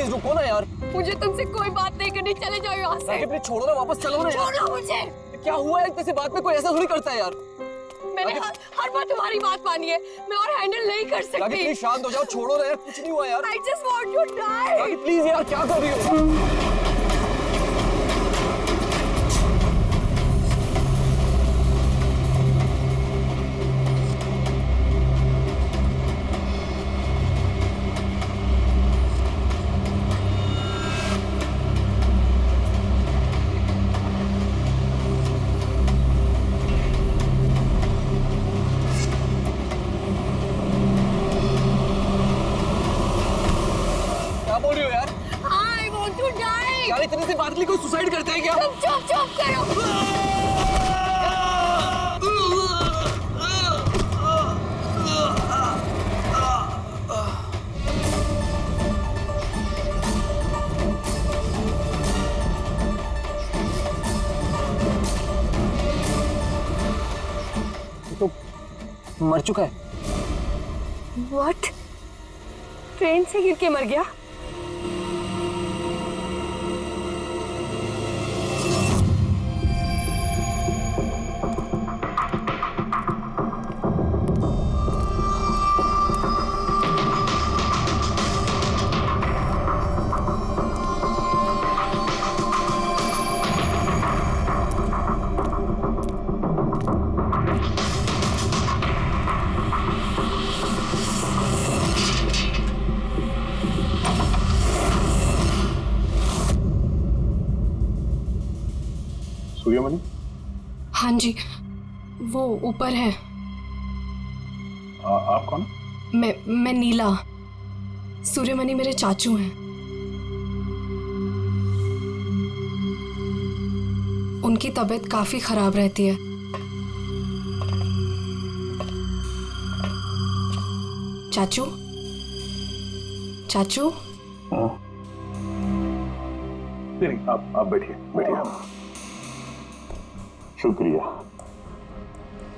Please रुको ना यार। मुझे तुमसे कोई बात नहीं करनी, चले जाओ यहाँ से। प्लीज छोड़ो ना, वापस चलो ना यार। छोड़ो मुझे। क्या हुआ है, किसी बात में कोई ऐसा थोड़ी करता है यार। मैंने हर बार तुम्हारी बात मानी है, मैं और हैंडल नहीं कर सकती। प्लीज शांत हो जाओ, छोड़ो ना यार, कुछ नहीं हुआ यार। I just want to die। Please यार, क्या कर रही हो? इतने से बात के लिए कोई सुसाइड करता है क्या? चुप करो। तो मर चुका है। What? ट्रेन से गिर के मर गया? सूर्यमणि? हाँ जी, वो ऊपर है। आप कौन? मैं नीला। सूर्यमणि मेरे चाचू हैं। उनकी तबीयत काफी खराब रहती है। चाचू, चाचू। नहीं, आप बैठिए बैठिए। शुक्रिया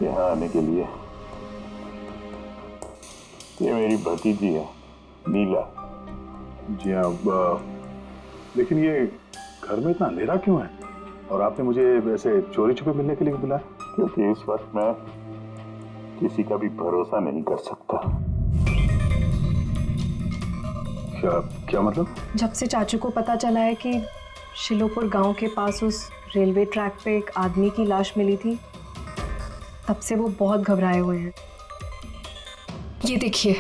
यहाँ आने के लिए। ये मेरी भतीजी है नीला। जी हाँ, लेकिन ये घर में इतना अंधेरा क्यों है? और आपने मुझे वैसे चोरी छुपे मिलने के लिए बुलाया? क्योंकि इस वक्त मैं किसी का भी भरोसा नहीं कर सकता। क्या मतलब? जब से चाचू को पता चला है कि शिलोपुर गांव के पास उस रेलवे ट्रैक पे एक आदमी की लाश मिली थी, तब से वो बहुत घबराए हुए हैं। ये देखिए।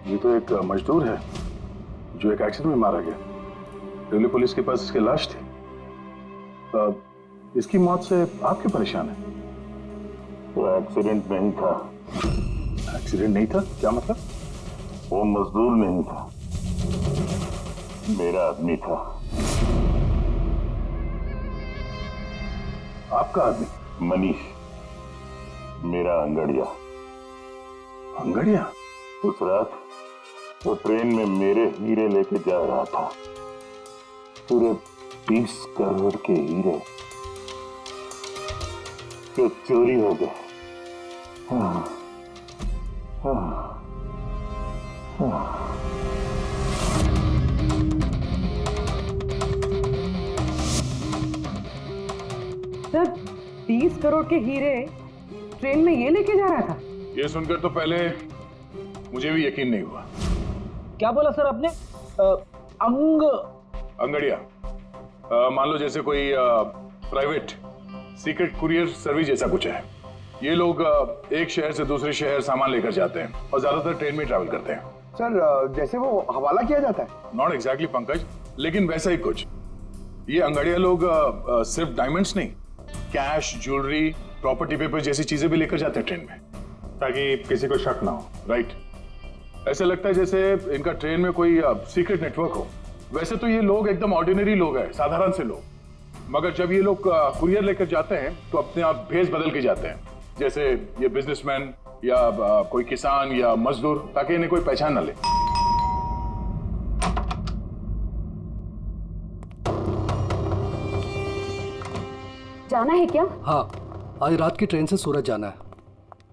ये तो एक मजदूर है जो एक एक्सीडेंट में मारा गया। रेलवे पुलिस के पास इसकी लाश थी। इसकी मौत से आप क्यों परेशान हैं? वो एक्सीडेंट नहीं था। एक्सीडेंट नहीं था? क्या मतलब? वो मजदूर नहीं था, मेरा आदमी था। आपका आदमी? मनीष, मेरा अंगड़िया। अंगड़िया? उस रात वो ट्रेन में मेरे हीरे लेके जा रहा था। पूरे 20 करोड़ के हीरे जो चोरी हो गए। सर, 20 करोड़ के हीरे ट्रेन में ये लेके जा रहा था? ये सुनकर तो पहले मुझे भी यकीन नहीं हुआ। क्या बोला सर आपने? अंगड़िया, मान लो जैसे कोई प्राइवेट सीक्रेट कुरियर सर्विस जैसा कुछ है। ये लोग एक शहर से दूसरे शहर सामान लेकर जाते हैं और ज्यादातर ट्रेन में ट्रैवल करते हैं। सर, जैसे वो हवाला किया जाता है? नॉट एग्जैक्टली पंकज, लेकिन वैसा ही कुछ। ये अंगड़िया लोग सिर्फ डायमंड्स नहीं, कैश, ज्वेलरी, प्रॉपर्टी पेपर जैसी चीजें भी लेकर जाते हैं ट्रेन में, ताकि किसी को शक ना हो। राइट? ऐसा लगता है जैसे इनका ट्रेन में कोई सीक्रेट नेटवर्क हो। वैसे तो ये लोग एकदम ऑर्डिनरी लोग हैं, साधारण से लोग, मगर जब ये लोग कुरियर लेकर जाते हैं तो अपने आप भेस बदल के जाते हैं, जैसे ये बिजनेसमैन या कोई किसान या मजदूर, ताकि इन्हें कोई पहचान ना ले। जाना है क्या? हाँ, आज रात की ट्रेन से सूरत जाना है।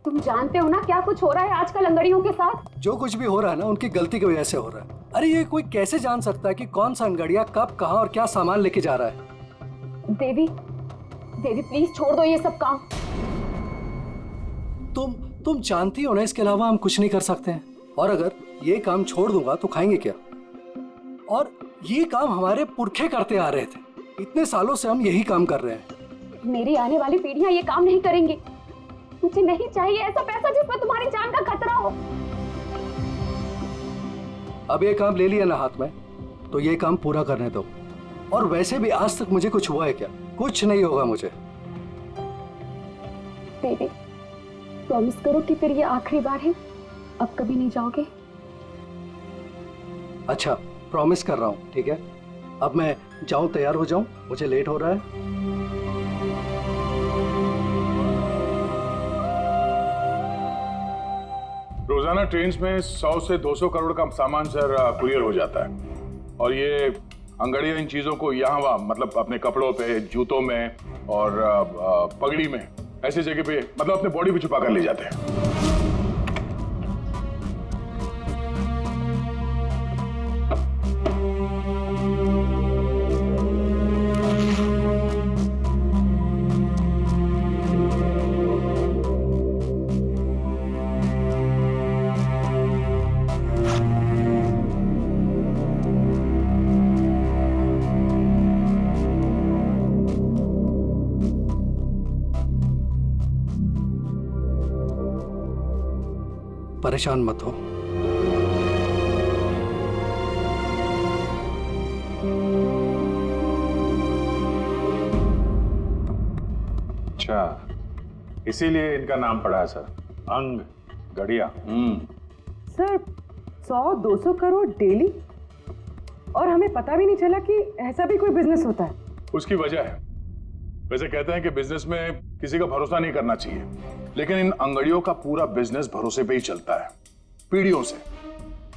तुम जानते हो ना क्या कुछ हो रहा है आजकल अंगड़ियों के साथ। जो कुछ भी हो रहा है ना उनकी गलती की वजह से हो रहा है। अरे ये कोई कैसे जान सकता है कि कौन सा अंगड़िया कब कहाँ और क्या सामान लेके जा रहा है। देवी, देवी प्लीज छोड़ दो ये सब काम। तुम जानती हो ना इसके अलावा हम कुछ नहीं कर सकते हैं। और अगर ये काम छोड़ दूंगा तो खाएंगे क्या? और ये काम हमारे पुरखे करते आ रहे थे, इतने सालों से हम यही काम कर रहे हैं। मेरी आने वाली पीढ़ियां ये काम नहीं करेंगी। मुझे नहीं चाहिए ऐसा पैसा जिसमें तुम्हारी जान का खतरा हो। अब ये काम ले लिया ना हाथ में, तो ये काम पूरा करने दो। और वैसे भी आज तक मुझे कुछ हुआ है क्या? कुछ नहीं होगा मुझे। देवी प्रॉमिस करो कि फिर ये आखिरी बार है, अब कभी नहीं जाओगे। अच्छा प्रॉमिस कर रहा हूँ, ठीक है? अब मैं जाऊं, तैयार हो जाऊं, मुझे लेट हो रहा है। रोजाना ट्रेन में 100 से 200 करोड़ का सामान सर कुरियर हो जाता है। और ये अंगड़ियां इन चीजों को यहाँ वहाँ, मतलब अपने कपड़ों पे, जूतों में और पगड़ी में, ऐसी जगह पे, मतलब अपने बॉडी पे छुपा कर ले जाते हैं। परेशान मत हो। अच्छा, इसीलिए इनका नाम पड़ा है सर, अंग गड़िया। सर 100-200 करोड़ डेली, और हमें पता भी नहीं चला कि ऐसा भी कोई बिजनेस होता है। उसकी वजह है, वैसे कहते हैं कि बिजनेस में किसी का भरोसा नहीं करना चाहिए, लेकिन इन अंगड़ियों का पूरा बिजनेस भरोसे पे ही चलता है, पीढ़ियों से।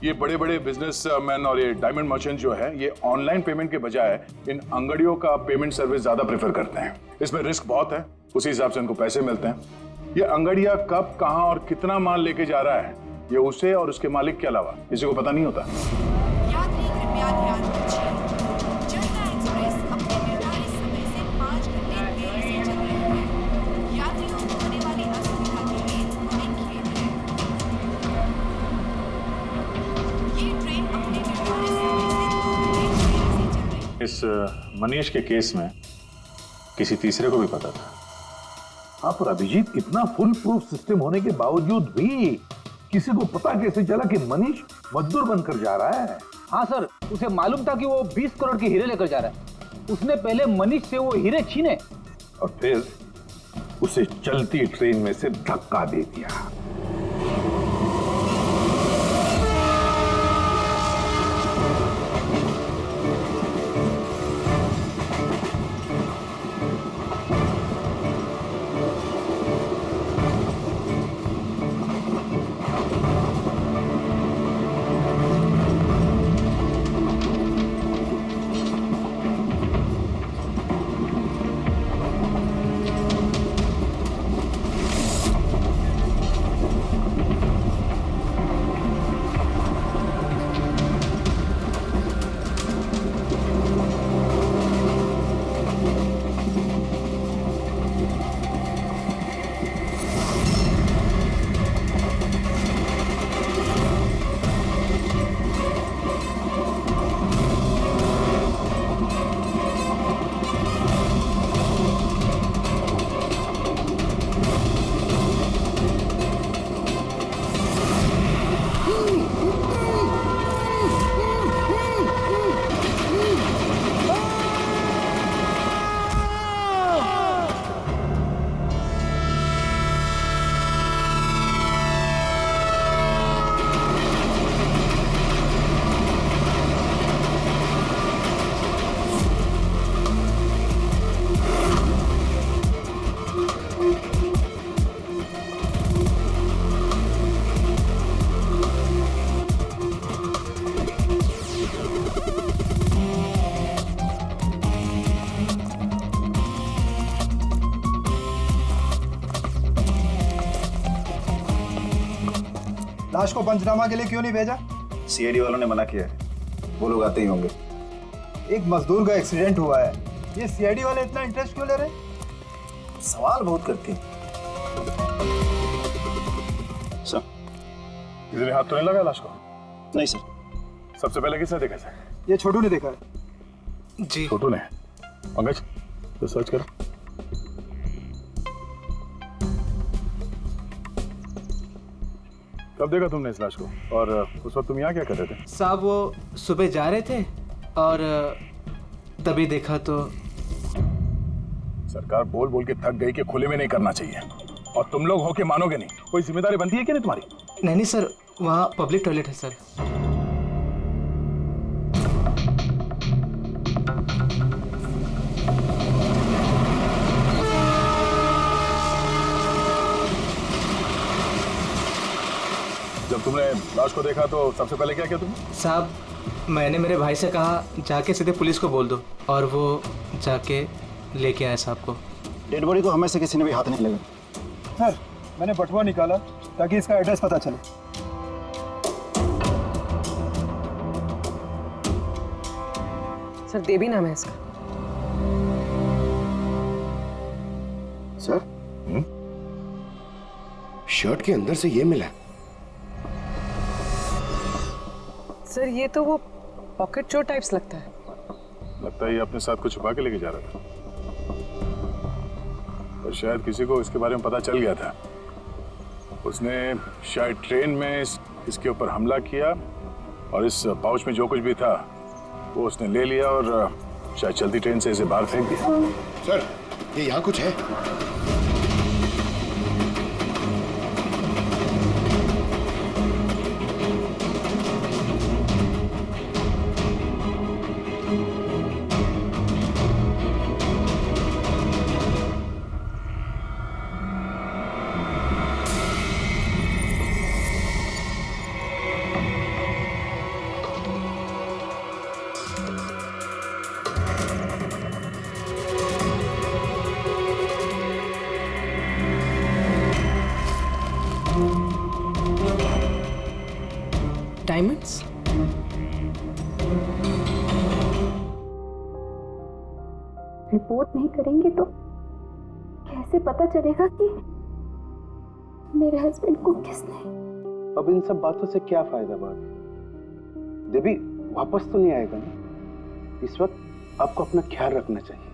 ये बड़े बड़े बिजनेसमैन और ये डायमंड मर्चेंट जो है, ये ऑनलाइन पेमेंट के बजाय इन अंगड़ियों का पेमेंट सर्विस ज्यादा प्रेफर करते हैं। इसमें रिस्क बहुत है, उसी हिसाब से इनको पैसे मिलते हैं। ये अंगड़िया कब, कहां और कितना माल लेके जा रहा है, ये उसे और उसके मालिक के अलावा किसी को पता नहीं होता। यात्री कृपया ध्यान दीजिए, जनता एक्सप्रेस अपने निर्धारित समय से 5 घंटे देरी से चल रही है। यात्रियों को होने वाली असुविधा के लिए हमें खेद है। ये ट्रेन अपने निर्धारित समय से 2 घंटे देरी से चल रही है। इस मनीष के केस में किसी तीसरे को भी पता था। हाँ, पर अभिजीत, इतना फुल प्रूफ सिस्टम होने के बावजूद भी किसी को पता कैसे चला कि मनीष मजदूर बनकर जा रहा है? हाँ सर, उसे मालूम था कि वो 20 करोड़ के हीरे लेकर जा रहा है। उसने पहले मनीष से वो हीरे छीने और फिर उसे चलती ट्रेन में से धक्का दे दिया। लाश को पंचनामा के लिए क्यों नहीं भेजा? सीआईडी वालों ने मना किया है, वो लोग आते ही होंगे। एक मजदूर का एक्सीडेंट हुआ है, ये सीआईडी वाले इतना इंटरेस्ट क्यों ले रहे? सवाल बहुत करते हैं। सर, किसी ने हाथ तो नहीं लगाया लाश को? नहीं सर। सबसे पहले किसने देखा सर? ये छोटू ने देखा है। जी छोटू ने। पंकज, तो सर्च करो। कब देखा तुमने इस लाश को? और उस वक्त तुम यहाँ क्या कर रहे थे? साहब वो सुबह जा रहे थे और तभी देखा तो। सरकार बोल बोल के थक गई कि खुले में नहीं करना चाहिए, और तुम लोग हो के मानोगे नहीं। कोई जिम्मेदारी बनती है कि नहीं तुम्हारी? नहीं नहीं सर, वहाँ पब्लिक टॉयलेट है सर। जब तुमने लाश को देखा तो सबसे पहले क्या किया तुमने? साहब मैंने मेरे भाई से कहा जाके सीधे पुलिस को बोल दो, और वो जाके लेके आए साहब को। डेड बॉडी को हमें से किसी ने भी हाथ नहीं लगा। सर, मैंने बटुआ निकाला ताकि इसका एड्रेस पता चले। सर देवी नाम है इसका। सर, शर्ट के अंदर से ये मिला। सर ये तो वो पॉकेट चोर टाइप्स लगता है। लगता है ये अपने साथ कुछ छुपा के लेके जा रहा था, और शायद किसी को इसके बारे में पता चल गया था। उसने शायद ट्रेन में इसके ऊपर हमला किया, और इस पाउच में जो कुछ भी था वो उसने ले लिया और शायद चलती ट्रेन से इसे बाहर फेंक दिया। सर, ये यहाँ कुछ है। डायमंड्स? रिपोर्ट नहीं करेंगे तो कैसे पता चलेगा कि मेरे हस्बैंड को किसने? अब इन सब बातों से क्या फायदा भाभी? देवी वापस तो नहीं आएगा ना? इस वक्त आपको अपना ख्याल रखना चाहिए।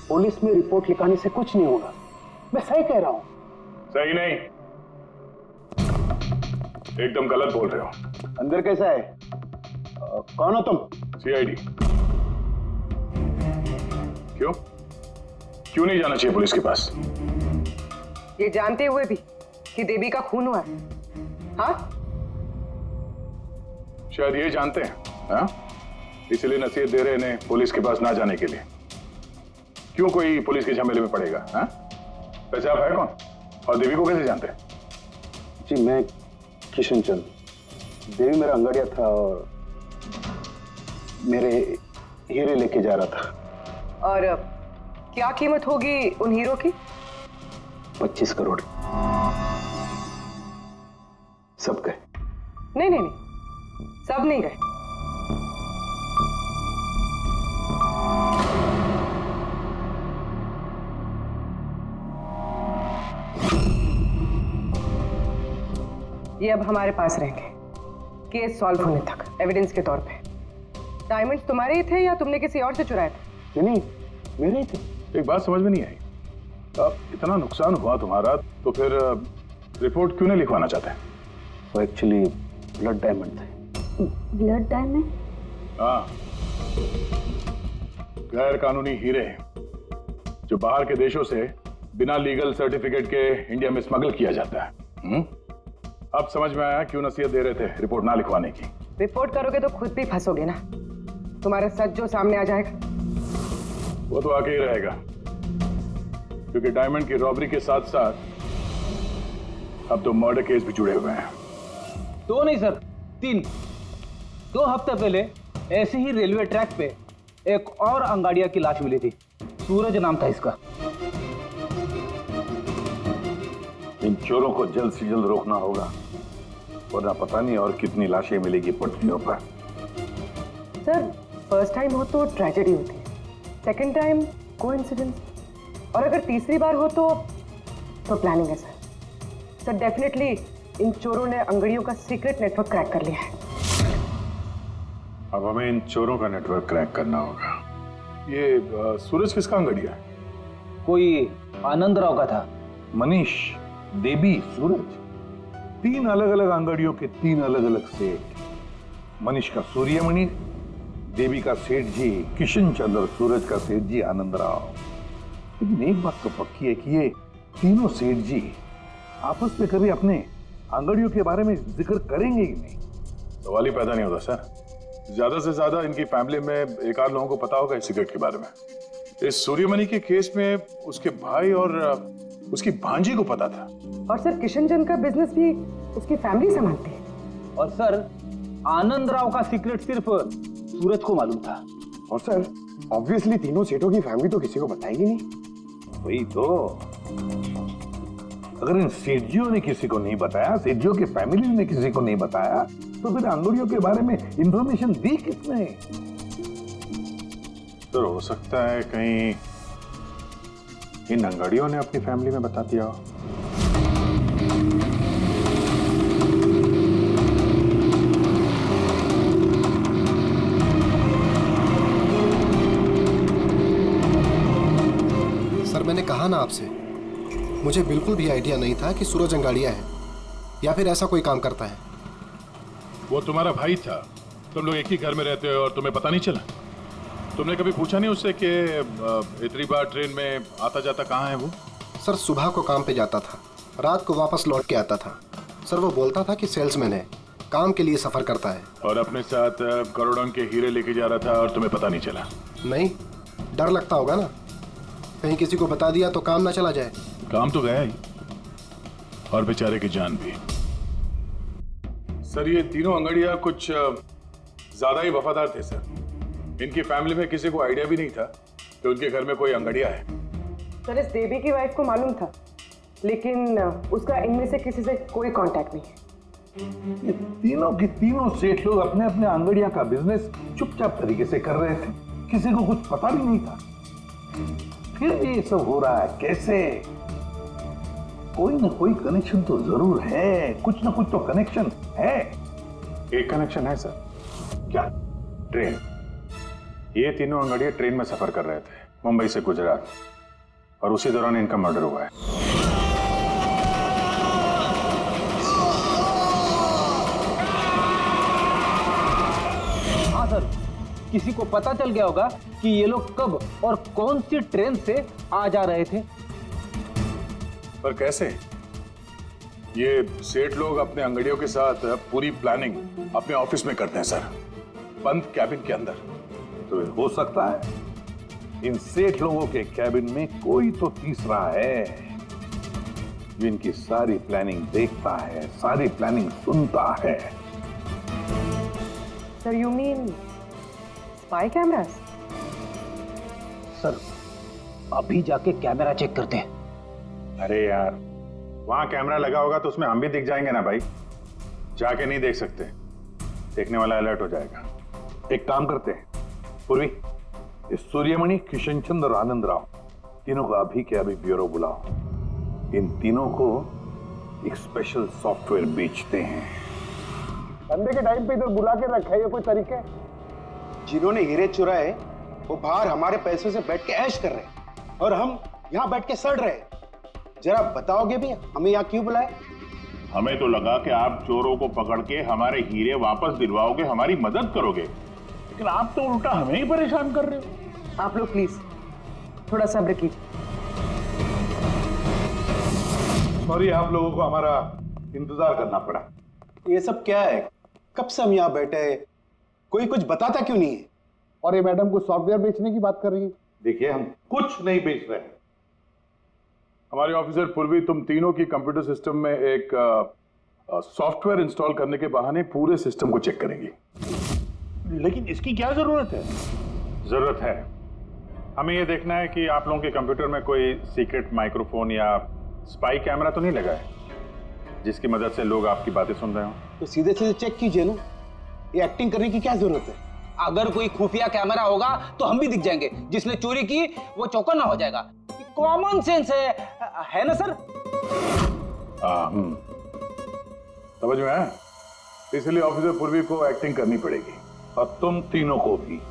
पुलिस में रिपोर्ट लिखाने से कुछ नहीं होगा। मैं सही कह रहा हूँ। सही नहीं, एकदम गलत बोल रहे हो। अंदर कैसा है? कौन हो तुम? सीआईडी। क्यों नहीं जाना चाहिए पुलिस के पास? ये जानते हुए भी कि देवी का खून हुआ है? हाँ? शायद ये जानते हैं, हाँ? इसलिए नसीहत दे रहे हैं पुलिस के पास ना जाने के लिए। क्यों कोई पुलिस के झमेले में पड़ेगा? हाँ? वैसे आप है कौन, और देवी को कैसे जानते हैं? जी मैं किशन चंद। देवी मेरा अंगड़िया था और मेरे हीरे लेके जा रहा था। और क्या कीमत होगी उन हीरो की? 25 करोड़। सब गए? नहीं नहीं नहीं, सब नहीं गए। ये अब हमारे पास रहेंगे केस सॉल्व होने तक, एविडेंस के तौर पे। डायमंड्स तुम्हारे ही थे या तुमने किसी और से चुराए थे? नहीं, मेरे ही थे। एक बात समझ में नहीं आई, अब इतना नुकसान हुआ तुम्हारा तो फिर रिपोर्ट क्यों नहीं लिखवाना चाहते? वो एक्चुअली ब्लड डायमंड थे। Blood diamond? हाँ, गैर कानूनी हीरे जो बाहर के देशों से बिना लीगल सर्टिफिकेट के इंडिया में स्मगल किया जाता है। अब समझ में आया क्यों नसीहत दे रहे थे रिपोर्ट ना लिखवाने की। रिपोर्ट करोगे तो खुद भी फंसोगे ना, तुम्हारा सच जो सामने आ जाएगा। वो तो आके ही रहेगा, क्योंकि डायमंड की रॉबरी के साथ साथ अब तो मर्डर केस भी जुड़े हुए हैं। 2 नहीं सर, 3। 2 हफ्ते पहले ऐसे ही रेलवे ट्रैक पे एक और अंगाड़िया की लाश मिली थी। सूरज नाम था इसका। इन चोरों को जल्द से जल्द रोकना होगा, वरना पता नहीं और कितनी लाशें मिलेगी पटरियों पर। सर फर्स्ट टाइम हो तो ट्रेजेडी होती है, सेकंड टाइम कोइंसिडेंस, और अगर तीसरी बार हो तो प्लानिंग है सर डेफिनेटली इन चोरों ने अंगड़ियों का सीक्रेट नेटवर्क क्रैक कर लिया है। अब हमें इन चोरों का नेटवर्क क्रैक करना होगा। ये सूरज किसका अंगड़िया है? कोई आनंद राव का था। मनीष, देवी, सूरज, 3 अलग अलग अंगड़ियों के 3 अलग अलग सेठ। मनीष का सूर्यमणि, देवी का सेठ जी किशन चंद्र, सूरज का सेठ जी आनंद राव। लेकिन एक बात तो पक्की है कि ये तीनों सेठ जी आपस में कभी अपने अंगड़ियों के बारे में जिक्र करेंगे ही नहीं। सवाल ही पैदा नहीं होता सर। ज्यादा से ज्यादा इनकी फैमिली में एक आध लोगों को पता होगा इस सिगरेट के बारे में। इस सूर्यमणि के केस में उसके भाई और उसकी भांजी को पता था। और सर किशन चंद का बिजनेस भी उसकी फैमिली संभालती है। और सर आनंद राव का सीक्रेट सिर्फ सूरज को मालूम था। और सर ऑब्वियसली तीनों सेठों की फैमिली तो किसी को बताएगी नहीं। वही तो, अगर इन सेठियों ने किसी को नहीं बताया, सेठियों की फैमिली ने किसी को नहीं बताया, तो फिर अंगड़ियों के बारे में इंफॉर्मेशन दी किसने? तो हो सकता है कहीं इन अंगड़ियों ने अपनी फैमिली में बता दिया हो। सर मैंने कहा ना आपसे, मुझे बिल्कुल भी आइडिया नहीं था कि सूरज अंगाड़िया है या फिर ऐसा कोई काम करता है। वो तुम्हारा भाई था, तुम लोग एक ही घर में रहते हो और तुम्हें पता नहीं चला? तुमने कभी पूछा नहीं उससे कि इतनी बार ट्रेन में आता जाता कहाँ है वो? सर सुबह को काम पे जाता था, रात को वापस लौट के आता था। सर वो बोलता था कि सेल्समैन है, काम के लिए सफर करता है। और अपने साथ करोड़ों के हीरे लेके जा रहा था और तुम्हें पता नहीं चला? नहीं, डर लगता होगा ना, कहीं किसी को बता दिया तो काम ना चला जाए। काम तो गया ही, और बेचारे की जान भी। सर ये तीनों अंगड़िया कुछ ज्यादा ही वफादार थे सर। इनकी फैमिली में किसी को आइडिया भी नहीं था कि उनके घर में कोई अंगड़िया है। सर इस देवी की वाइफ को मालूम था, लेकिन उसका इनमें से किसी से कोई कांटेक्ट नहीं है। ये तीनों की तीनों सेठ लोग अपने अपने अंगड़िया का बिजनेस चुपचाप तरीके से कर रहे थे, किसी को कुछ पता भी नहीं था। फिर ये सब हो रहा है कैसे? कोई ना कोई कनेक्शन तो जरूर है, कुछ ना कुछ तो कनेक्शन है। एक कनेक्शन है सर। क्या? ट्रेन। ये तीनों अंगड़िया ट्रेन में सफर कर रहे थे मुंबई से गुजरात, और उसी दौरान इनका मर्डर हुआ है। हाँ सर, किसी को पता चल गया होगा कि ये लोग कब और कौन सी ट्रेन से आ जा रहे थे। पर कैसे? ये सेठ लोग अपने अंगड़ियों के साथ पूरी प्लानिंग अपने ऑफिस में करते हैं सर, बंद कैबिन के अंदर। तो हो सकता है इन सेठ लोगों के कैबिन में कोई तो तीसरा है जो इनकी सारी प्लानिंग देखता है, सारी प्लानिंग सुनता है। Sir you mean spy cameras? Sir अभी जाके कैमरा चेक करते हैं। अरे यार, वहां कैमरा लगा होगा तो उसमें हम भी दिख जाएंगे ना भाई। जाके नहीं देख सकते, देखने वाला अलर्ट हो जाएगा। एक काम करते हैं पूर्वी, इस सूर्यमणि, किशन चंद्र और आनंद राव तीनों को अभी के अभी ब्यूरो बुलाओ। इन तीनों को एक स्पेशल सॉफ्टवेयर बेचते हैं। संडे के टाइम पे इधर बुला के रखा है, ये कोई तरीका है? जिन्होंने हीरे चुराए वो बाहर हमारे पैसों से बैठ के ऐश कर रहे हैं और हम यहाँ बैठ के सड़ रहे हैं। जरा बताओगे भी हमें यहाँ क्यों बुलाए? हमें तो लगा कि आप चोरों को पकड़ के हमारे हीरे वापस दिलवाओगे, हमारी मदद करोगे, लेकिन आप तो उल्टा हमें ही परेशान कर रहे हो। आप लोग प्लीज थोड़ा सब्र कीजिए। सॉरी, आप लोगों को हमारा इंतजार करना पड़ा। ये सब क्या है? कब से हम यहाँ बैठे हैं, कोई कुछ बताता क्यों नहीं है? और ये मैडम कुछ सॉफ्टवेयर बेचने की बात कर रही है। देखिए, हम कुछ नहीं बेच रहे हैं। हमारे ऑफिसर पूर्वी तुम तीनों की कंप्यूटर सिस्टम में एक सॉफ्टवेयर इंस्टॉल करने के बहाने पूरे सिस्टम को चेक करेंगी। लेकिन इसकी क्या जरूरत है? जरूरत है, हमें यह देखना है कि आप लोगों के कंप्यूटर में कोई सीक्रेट माइक्रोफोन या स्पाई कैमरा तो नहीं लगा है। जिसकी मदद से लोग आपकी बातें सुन रहे हो। तो सीधे सीधे चेक कीजिए ना, ये एक्टिंग करने की क्या जरूरत है? अगर कोई खुफिया कैमरा होगा तो हम भी दिख जाएंगे, जिसने चोरी की वो चौकन्ना हो जाएगा। कॉमन सेंस है ना सर? समझ में आया? इसलिए ऑफिसर पूर्वी को एक्टिंग करनी पड़ेगी और तुम तीनों को भी।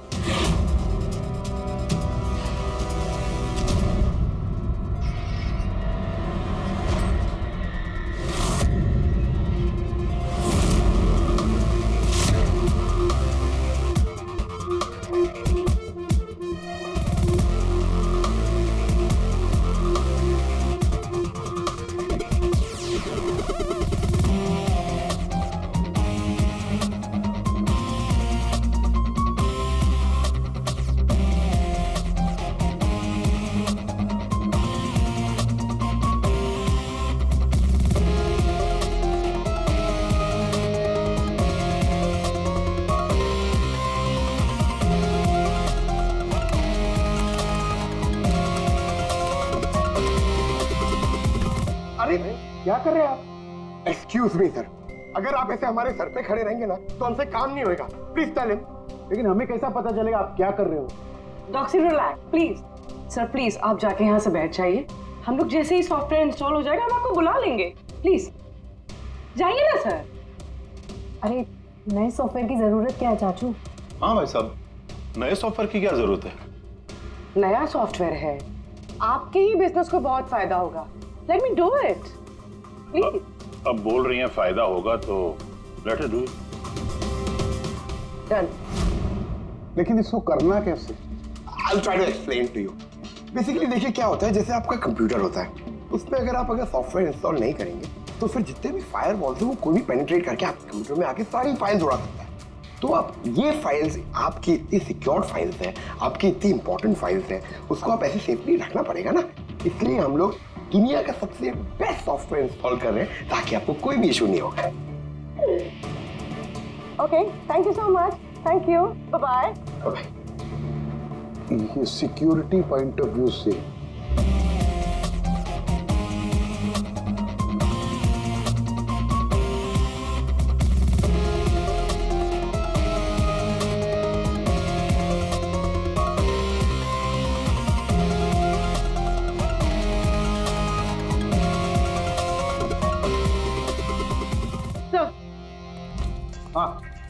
क्या कर रहे हैं आप? एक्सक्यूज मी सर, अगर आप ऐसे हमारे सर पे खड़े रहेंगे ना तो हमसे काम नहीं होएगा। Please tell him. लेकिन हमें कैसा पता चलेगा आप क्या कर रहे हो? Doctor relax please. Sir please आप जाके यहाँ से बैठ जाइए, हम लोग जैसे ही सॉफ्टवेयर इंस्टॉल हो जाएगा हम आपको बुला लेंगे। प्लीज जाइए ना सर। अरे नए सॉफ्टवेयर की जरूरत क्या है चाचू? हाँ भाई साहब, नए सॉफ्टवेयर की क्या जरूरत है? नया सॉफ्टवेयर है, आपके ही बिजनेस को बहुत फायदा होगा। Let me do it please. अब बोल रही हैं फायदा होगा तो let it do it. Done. लेकिन इसको करना कैसे? I'll try to explain to you. Basically देखिए क्या होता है, जैसे आपका कंप्यूटर होता है, उसमें अगर सॉफ्टवेयर इंस्टॉल नहीं करेंगे तो फिर जितने भी फायरवॉल थे वो कोई भी पेनिट्रेट करके आपके कंप्यूटर में आके सारी फाइल्स उड़ा सकता है। तो आप ये फाइल्स, आपकी इतनी सिक्योर्ड फाइल्स हैं, आपकी इतनी इंपॉर्टेंट फाइल्स हैं, उसको आप ऐसे सेफली रखना पड़ेगा ना। इसलिए हम लोग दुनिया का सबसे बेस्ट सॉफ्टवेयर इंस्टॉल कर रहे हैं ताकि आपको कोई भी इशू नहीं होगा। Okay, thank you so much. Thank you, bye bye. ये सिक्योरिटी पॉइंट ऑफ व्यू से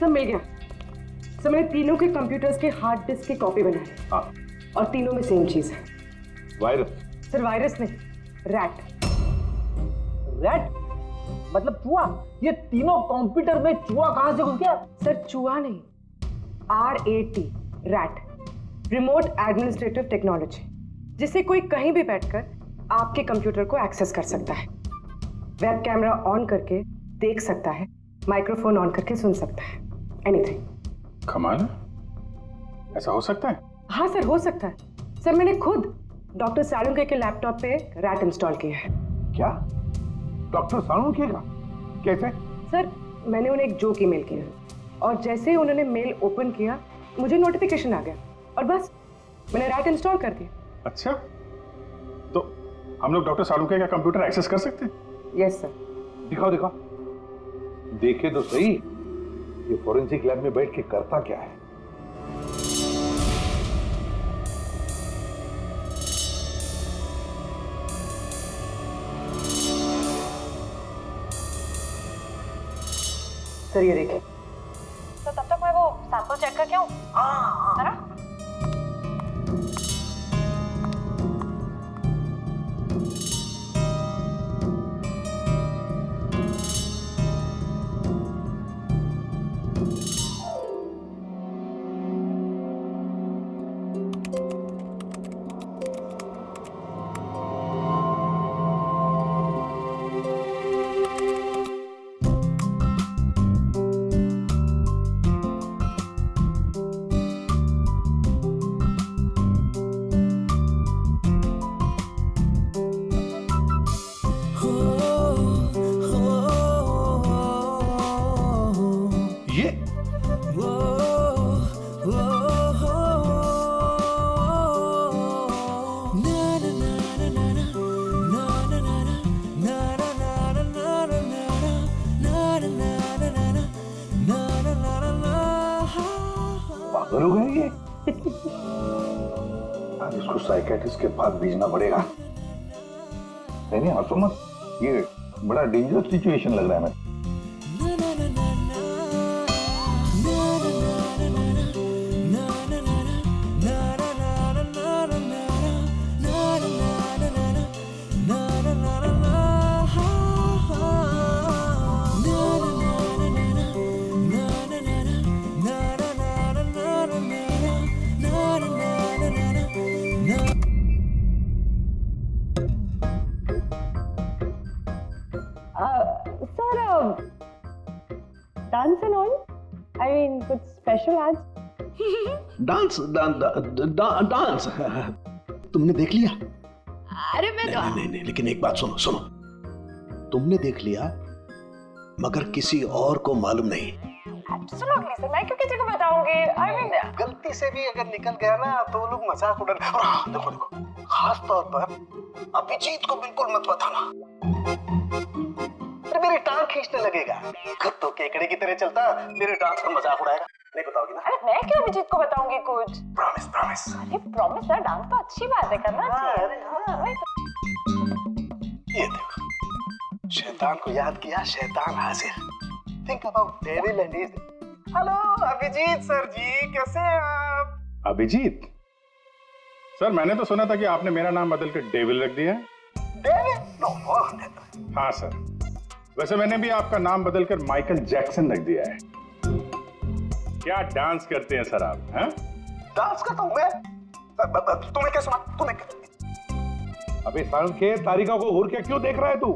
सब मिल गया। सर मैंने तीनों के कंप्यूटर्स के हार्ड डिस्क की कॉपी बनाई। हाँ। और तीनों में सेम चीज है। वायरस? सर वायरस नहीं, रैट। रैट मतलब चूहा? ये तीनों कंप्यूटर में चूहा कहां से घुस गया? सर चूहा नहीं, RAT, rat, remote administrative technology, जिससे कोई कहीं भी बैठकर आपके कंप्यूटर को एक्सेस कर सकता है, वेब कैमरा ऑन करके देख सकता है, माइक्रोफोन ऑन करके सुन सकता है, एनीथिंग। कमाल है, ऐसा हो सकता है? हाँ सर हो सकता है। सर मैंने खुद डॉक्टर सालुंके के लैपटॉप पे रैट इंस्टॉल किया है। क्या? डॉक्टर सालुंके का? कैसे? सर मैंने उन्हें एक जोक ईमेल किया और जैसे ही उन्होंने मेल ओपन किया मुझे नोटिफिकेशन आ गया और बस मैंने रैट इंस्टॉल कर दिया। अच्छा, तो हम लोग डॉक्टर सालुंके का कंप्यूटर एक्सेस कर सकते हैं? Yes sir. दिखाओ दिखाओ, देखे तो सही ये फोरेंसिक लैब में बैठ के करता क्या है। सर ये देखिए। तो तब तक मैं वो सैंपल चेक करके आऊं? जरा। पागल हो गए ये? अब इसको साइकेट्रिस्ट के पास भेजना पड़ेगा। नहीं हंसो मत, ये बड़ा डेंजरस सिचुएशन लग रहा है। मैं dance and all, I mean कुछ स्पेशल आज? डांस डांस तुमने देख लिया? अरे मैं तो नहीं, लेकिन एक बात सुनो, तुमने देख लिया मगर किसी और को मालूम नहीं। एब्सोल्युटली सर, मैं क्यों किसी को बताऊंगी? आई मीन गलती से भी अगर निकल गया ना तो लोग मजाक उड़ा। और हाँ, देखो खास तौर पर अभिजीत को बिल्कुल मत बताना, अरे मेरी टांग खींचने लगेगा। खुद तो केकड़े की तरह चलता, मेरे डांस का मजाक उड़ाएगा। नहीं बताओगी ना? अरे मैं क्यों अभिजीत को बताऊंगी कुछ? प्रॉमिस। अरे प्रॉमिस सर, डांस तो अच्छी बात है, करना चाहिए। ये देखो, शैतान को याद किया, शैतान हाजिर। Think about devil and his. Hello Abhijit sir ji, कैसे हैं आप? अभिजीत सर, मैंने तो सुना था कि आपने मेरा नाम बदल कर डेविल रख दिया है। डेविल? नो। हाँ सर, वैसे मैंने भी आपका नाम बदलकर माइकल जैक्सन रख दिया है। क्या डांस करते हैं सर आप? हैं? डांस करता हूँ मैं? तुम्हें क्या सुना? अबे के तारिका को घूर के क्यों देख रहा है तू?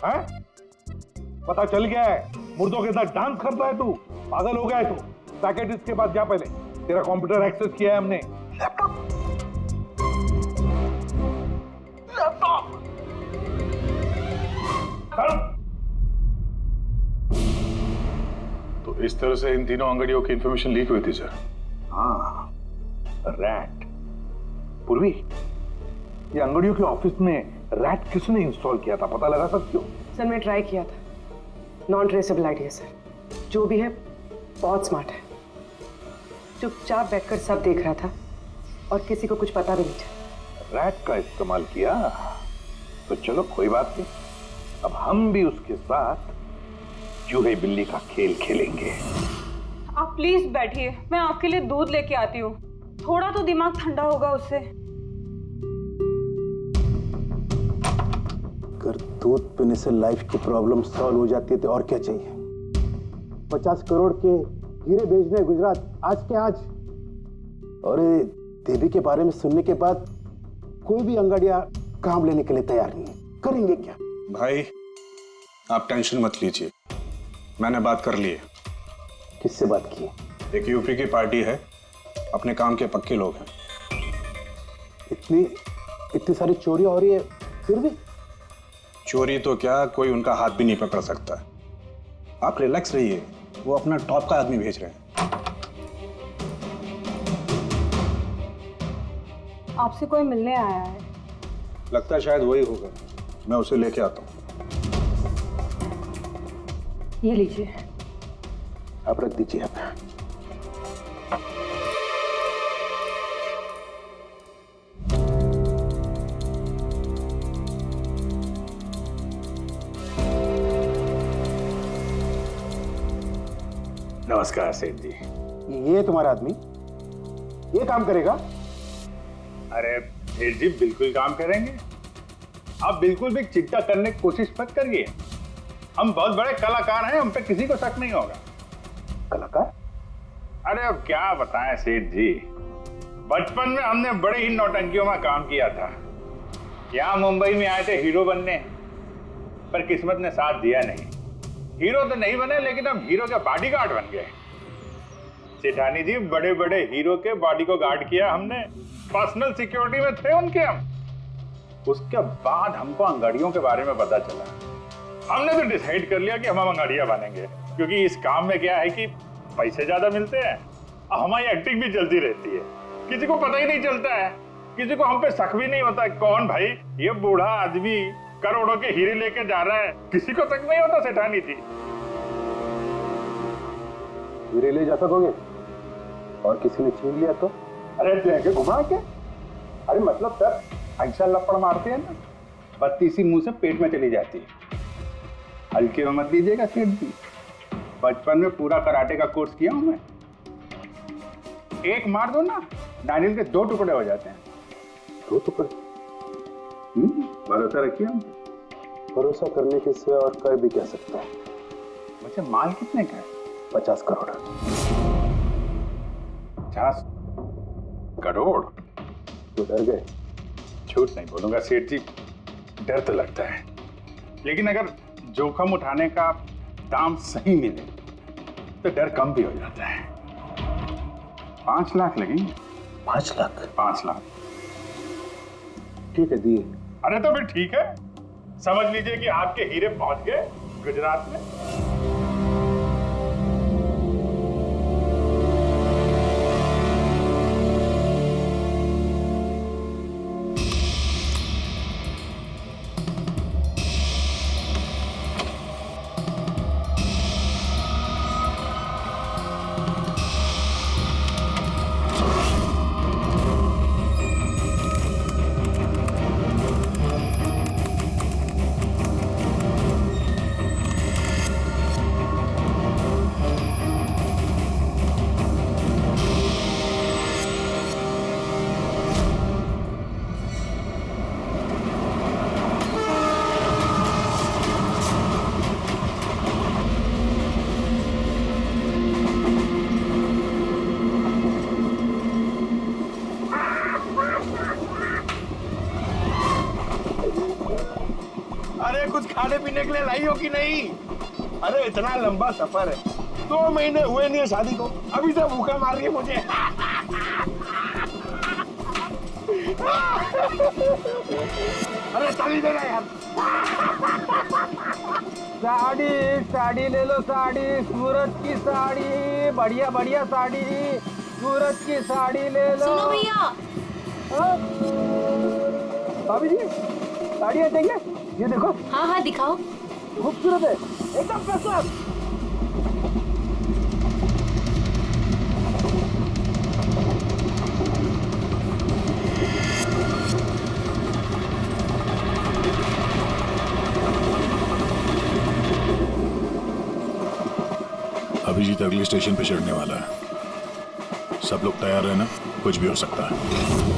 हैं? पता चल गया है, मुर्दों के साथ डांस करता है तू। पागल हो गया है तू। साइकियाट्रिस्ट के पास जा पहले, तेरा कंप्यूटर एक्सेस किया है हमने। लैपटॉप तो इस तरह से इन तीनों अंगड़ियों की इंफॉर्मेशन लीक हुई थी सर। हाँ, रैट। पूर्वी, ये अंगड़ियों के ऑफिस में रैट किसने इंस्टॉल किया था, पता लगा सकते हो? सर मैं ट्राई किया था, नॉन ट्रेसेबल आइडिया सर। जो भी है बहुत स्मार्ट है, चुपचाप बैठकर सब देख रहा था और किसी को कुछ पता भी नहीं चला। रैट का इस्तेमाल किया तो चलो कोई बात नहीं, अब हम भी उसके साथ चूहे बिल्ली का खेल खेलेंगे। आप प्लीज बैठिए, मैं आपके लिए दूध लेके आती हूँ, थोड़ा तो दिमाग ठंडा होगा उससे। अगर दूध पीने से लाइफ की प्रॉब्लम सॉल्व हो जाती है तो और क्या चाहिए। 50 करोड़ के हीरे भेजने गुजरात आज के आज, और देवी के बारे में सुनने के बाद कोई भी अंगड़िया काम लेने के लिए तैयार नहीं है। करेंगे क्या? भाई आप टेंशन मत लीजिए, मैंने बात कर ली है। किससे बात की? एक यूपी की पार्टी है, अपने काम के पक्के लोग हैं। इतनी सारी चोरियां हो रही है फिर भी? चोरी तो क्या, कोई उनका हाथ भी नहीं पकड़ सकता। आप रिलैक्स रहिए, वो अपना टॉप का आदमी भेज रहे हैं। आपसे कोई मिलने आया है? लगता है शायद वही होगा, मैं उसे लेके आता हूँ। ये लीजिए। आप रख दीजिए। आप नमस्कार सेठ जी। ये तुम्हारा आदमी ये काम करेगा? अरे सेठ जी बिल्कुल काम करेंगे, आप बिल्कुल भी चिंता करने की कोशिश मत करिए। हम बहुत बड़े कलाकार हैं, हम पे किसी को शक नहीं होगा। कलाकार? अरे अब क्या बताएं सेठ जी, बचपन में हमने बड़े ही नौटंकियों में काम किया था। यहाँ मुंबई में आए थे हीरो बनने, पर किस्मत ने साथ दिया नहीं। हीरो तो नहीं बने, लेकिन अब हीरो के बॉडीगार्ड बन गए। सेठानी जी, बड़े बड़े हीरो के बॉडी को गार्ड किया हमने, पर्सनल सिक्योरिटी में थे उनके हम। उसके बाद हमको अंगाड़ियों के बारे में पता चला, हमने तो डिसाइड कर लिया कि हम अंगाड़िया बनेंगे, क्योंकि इस काम में क्या है कि पैसे ज्यादा मिलते हैं और हमारी एक्टिंग भी चलती रहती है। किसी को पता ही नहीं चलता है, किसी को हम पे शक भी नहीं होता। कौन भाई ये बूढ़ा आदमी करोड़ों के हीरे लेके जा रहा है, किसी को शक नहीं होता। सेठानी थी, हीरे ले जा सकोगे? और किसी ने छीन लिया तो? अरे देंगे घुमा के। अरे मतलब सर ऐसा लपड़ मारते हैं ना, बत्ती इसी मुंह से पेट में चली जाती है। हल्के में मत लीजिएगा सेठ जी, बचपन में पूरा कराटे का कोर्स किया हूं मैं। एक मार दो ना, नारियल के 2 टुकड़े हो जाते हैं। 2 टुकड़े? भरोसा रखिए हम। भरोसा करने के सिवा और कर भी क्या सकता है? वैसे माल कितने का है? 50 करोड़। 50 करोड़? तो डर गए? झूठ नहीं बोलूंगा सेठ जी, डर तो लगता है, लेकिन अगर जोखम उठाने का दाम सही मिले तो डर कम भी हो जाता है। 5 लाख लगेंगे। 5 लाख? 5 लाख। ठीक है, दिए। अरे तो फिर ठीक है, समझ लीजिए कि आपके हीरे पहुंच गए गुजरात में। अरे कुछ खाने पीने के लिए लाई हो कि नहीं? अरे इतना लंबा सफर है, 2 महीने हुए नहीं है शादी को, अभी से भूखा मार रही है मुझे। अरे साड़ी देना यार। साड़ी साड़ी ले लो, साड़ी सूरज की साड़ी, बढ़िया बढ़िया साड़ी, सूरज की साड़ी ले लो। सुनो भैया। भाभी जी साड़ियाँ चाहिए? ये देखो। हाँ हाँ दिखाओ। खूबसूरत है, एकदम फैशन। अभिजीत अगले स्टेशन पे चढ़ने वाला है, सब लोग तैयार रहना, कुछ भी हो सकता है।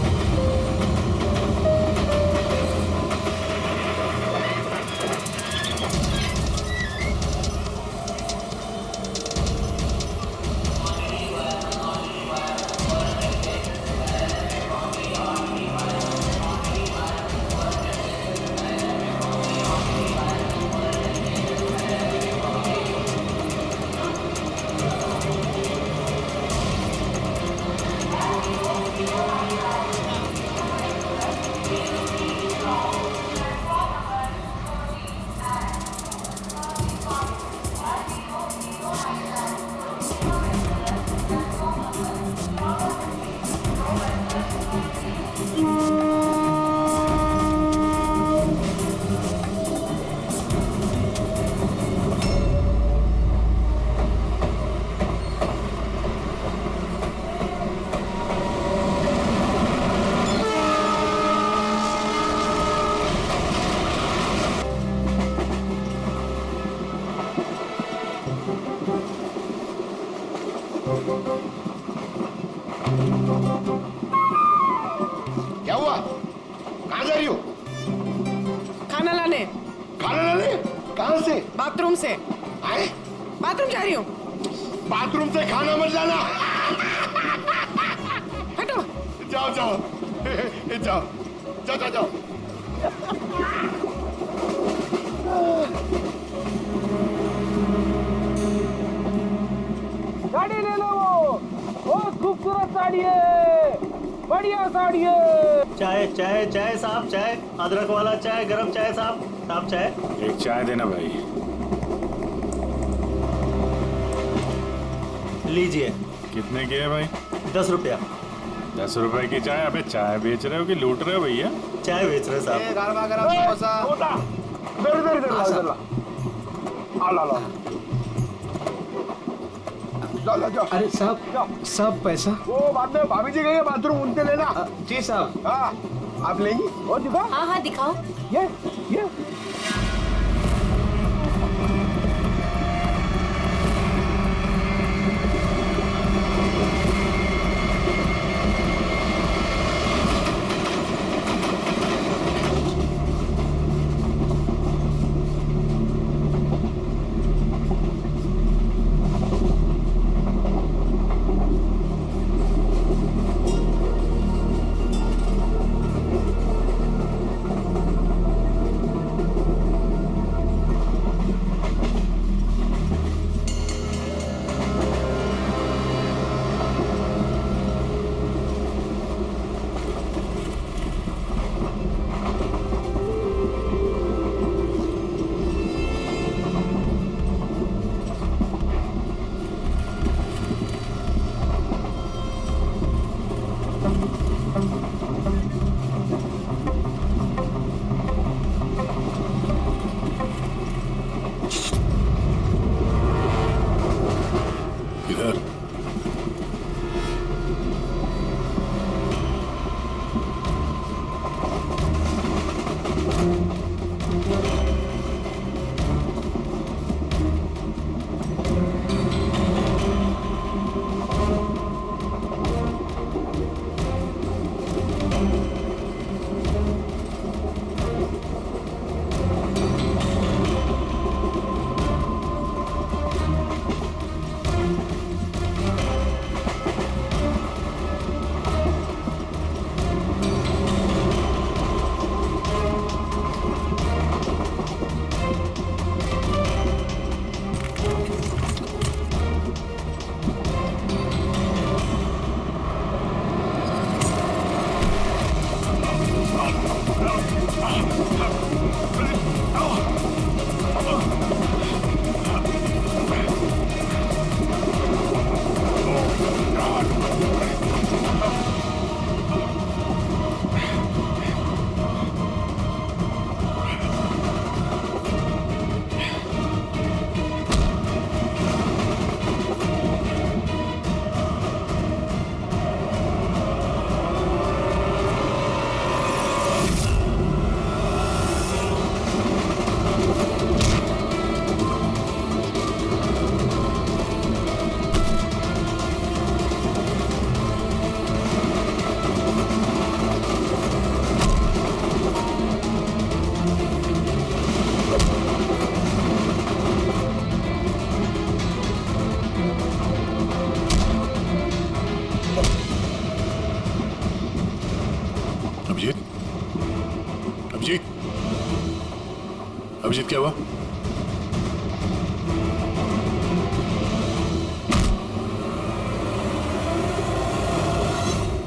क्या हुआ? कहाँ जा रही हो? खाना लाने। खाना लाने? कहाँ से? बाथरूम से। आए? बाथरूम जा रही हूँ। बाथरूम से खाना मत लाना। हटो। जाओ जाओ जाओ जाओ जाओ जाओ। साड़ी ले लो, बहुत खूबसूरत साड़ी है, बढ़िया साड़ी है। चाय चाय चाय साहब, चाय अदरक वाला चाय, गरम चाय साहब। साहब चाय। एक चाय देना भाई। लीजिए। कितने की है भाई? 10 रुपया। 10 रुपए की चाय? अबे चाय बेच रहे हो कि लूट रहे हो भैया? चाय बेच रहे साहब। जाओ जाओ। अरे साहब साहब पैसा। वो बाद में भाभी जी गई है बाथरूम, उनसे लेना। जी साहब। हाँ आप लेंगी? और दिखा। हाँ हाँ दिखाओ। ये किधर? अभिजीत, अभिजीत, अभिजीत क्या हुआ?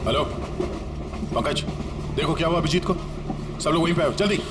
हेलो पंकज, देखो क्या हुआ अभिजीत को। सब लोग वहीं पे आओ जल्दी।